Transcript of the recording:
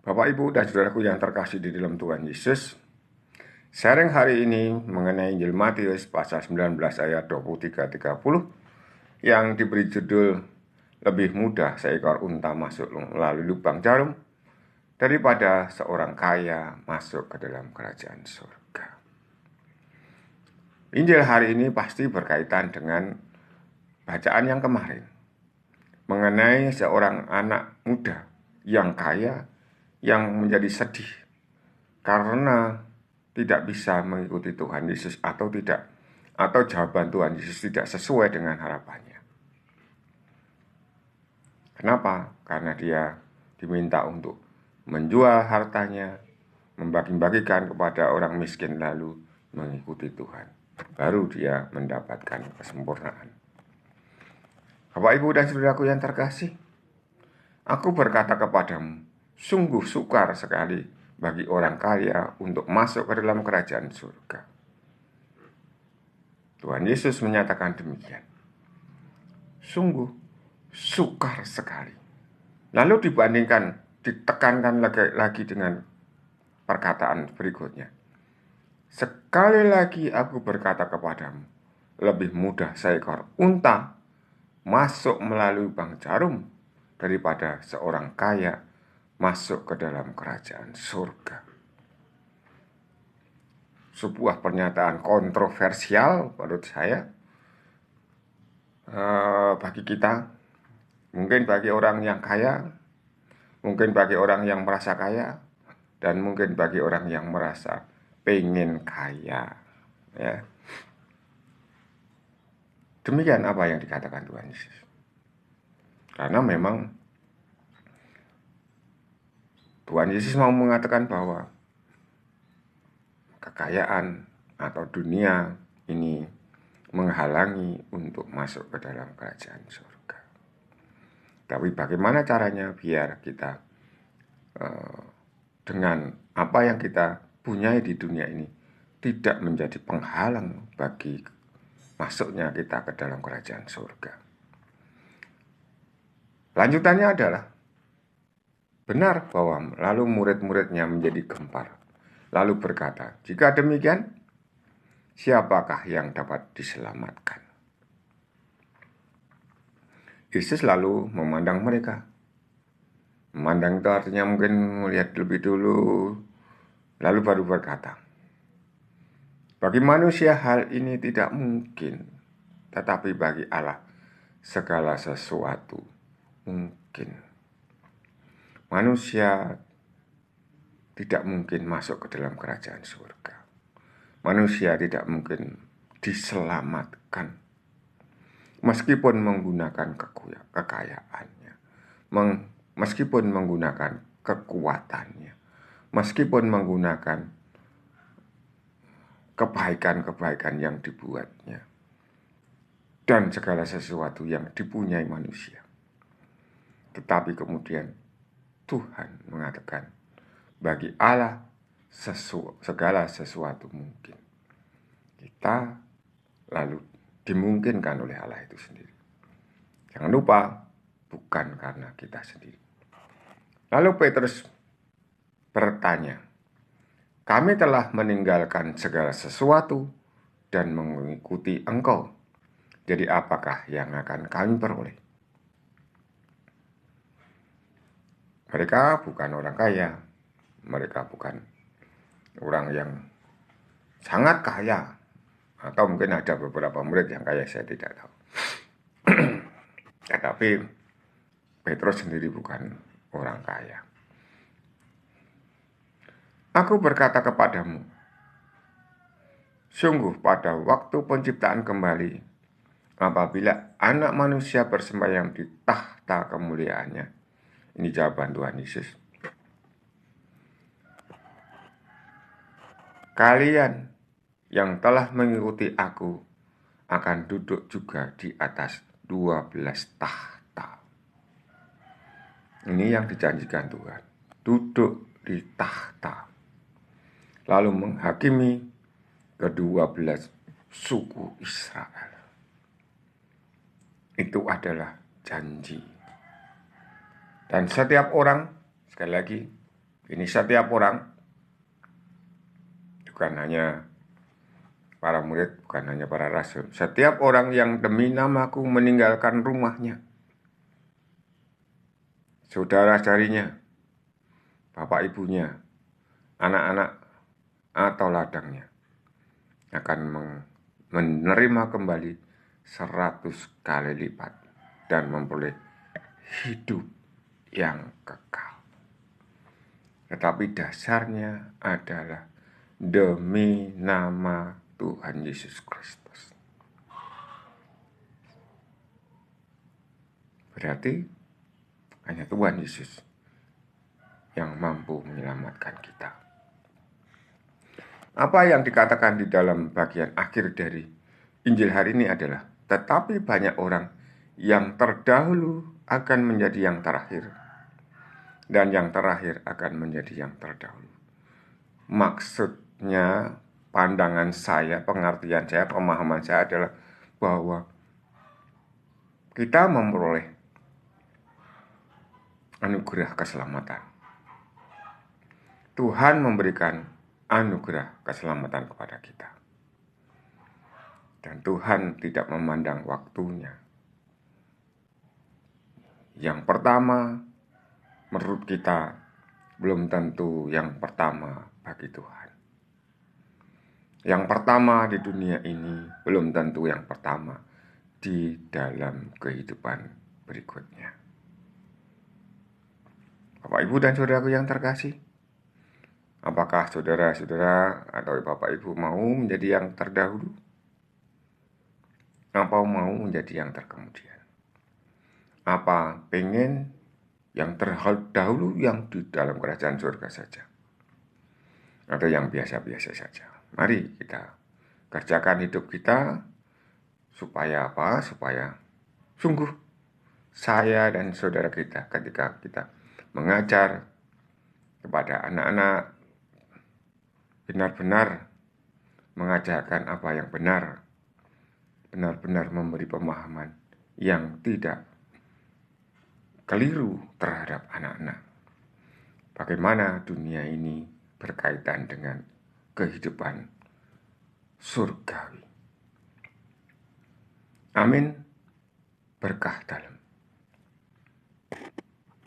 Bapak, Ibu, dan saudaraku yang terkasih di dalam Tuhan Yesus, sharing hari ini mengenai Injil Matius pasal 19 ayat 23-30 yang diberi judul "Lebih mudah seekor unta masuk melalui lubang jarum daripada seorang kaya masuk ke dalam kerajaan surga." Injil hari ini pasti berkaitan dengan bacaan yang kemarin mengenai seorang anak muda yang kaya yang menjadi sedih karena tidak bisa mengikuti Tuhan Yesus atau jawaban Tuhan Yesus tidak sesuai dengan harapannya. Kenapa? Karena dia diminta untuk menjual hartanya, membagi-bagikan kepada orang miskin lalu mengikuti Tuhan. Baru dia mendapatkan kesempurnaan. Bapak, Ibu, dan saudaraku yang terkasih, aku berkata kepadamu, sungguh sukar sekali bagi orang kaya untuk masuk ke dalam kerajaan surga. Tuhan Yesus menyatakan demikian. Sungguh sukar sekali. Lalu ditekankan lagi dengan perkataan berikutnya. Sekali lagi aku berkata kepadamu, lebih mudah seekor unta masuk melalui lubang jarum daripada seorang kaya masuk ke dalam kerajaan surga. Sebuah pernyataan kontroversial menurut saya bagi kita, mungkin bagi orang yang kaya, mungkin bagi orang yang merasa kaya, dan mungkin bagi orang yang merasa pengen kaya, ya. Demikian apa yang dikatakan Tuhan Yesus. Karena memang Tuhan Yesus mau mengatakan bahwa kekayaan atau dunia ini menghalangi untuk masuk ke dalam kerajaan surga. Tapi bagaimana caranya biar kita dengan apa yang kita punyai di dunia ini tidak menjadi penghalang bagi masuknya kita ke dalam kerajaan surga. Lanjutannya adalah benar bahwa lalu murid-muridnya menjadi gempar, lalu berkata, jika demikian, siapakah yang dapat diselamatkan? Yesus lalu memandang mereka. Memandang itu artinya mungkin melihat lebih dulu, lalu baru berkata, bagi manusia hal ini tidak mungkin, tetapi bagi Allah segala sesuatu mungkin. Manusia tidak mungkin masuk ke dalam kerajaan surga. Manusia tidak mungkin diselamatkan meskipun menggunakan kekayaannya, meskipun menggunakan kekuatannya, meskipun menggunakan kebaikan-kebaikan yang dibuatnya, dan segala sesuatu yang dipunyai manusia. Tetapi kemudian Tuhan mengatakan, bagi Allah segala sesuatu mungkin. Kita lalu dimungkinkan oleh Allah itu sendiri. Jangan lupa, bukan karena kita sendiri. Lalu Petrus bertanya, kami telah meninggalkan segala sesuatu dan mengikuti Engkau. Jadi apakah yang akan kami peroleh? Mereka bukan orang kaya. Mereka bukan orang yang sangat kaya. Atau mungkin ada beberapa murid yang kaya, saya tidak tahu. Tetapi Petrus sendiri bukan orang kaya. Aku berkata kepadamu, sungguh pada waktu penciptaan kembali, apabila anak manusia bersembahyang di tahta kemuliaannya. Ini jawaban Tuhan Yesus. Kalian yang telah mengikuti aku akan duduk juga di atas 12 tahta. Ini yang dijanjikan Tuhan. Duduk di tahta. Lalu menghakimi ke-12 suku Israel. Itu adalah janji. Dan setiap orang, sekali lagi, Ini setiap orang, bukan hanya para murid, bukan hanya para rasul. Setiap orang yang demi namaku meninggalkan rumahnya, saudara-saudarinya, bapak ibunya, anak-anak, atau ladangnya, akan menerima kembali 100 kali lipat dan memperoleh hidup yang kekal. Tetapi dasarnya adalah demi nama Tuhan Yesus Kristus. Berarti hanya Tuhan Yesus yang mampu menyelamatkan kita. Apa yang dikatakan di dalam bagian akhir dari Injil hari ini adalah, tetapi banyak orang yang terdahulu akan menjadi yang terakhir, dan yang terakhir akan menjadi yang terdahulu. Maksudnya, pandangan saya, pengertian saya, pemahaman saya adalah bahwa kita memperoleh anugerah keselamatan. Tuhan memberikan anugerah keselamatan kepada kita. Dan Tuhan tidak memandang waktunya. Yang pertama, menurut kita, belum tentu yang pertama bagi Tuhan. Yang pertama di dunia ini belum tentu yang pertama di dalam kehidupan berikutnya. Bapak, Ibu, dan saudaraku yang terkasih, apakah saudara-saudara atau Bapak Ibu mau menjadi yang terdahulu? Apa mau menjadi yang terkemudian? Apa pengen yang terdahulu yang di dalam kerajaan surga saja? Atau yang biasa-biasa saja? Mari kita kerjakan hidup kita supaya apa? Supaya sungguh saya dan saudara kita ketika kita mengajar kepada anak-anak benar-benar mengajarkan apa yang benar, benar-benar memberi pemahaman yang tidak keliru terhadap anak-anak. Bagaimana dunia ini berkaitan dengan kehidupan surgawi. Amin. Berkah dalam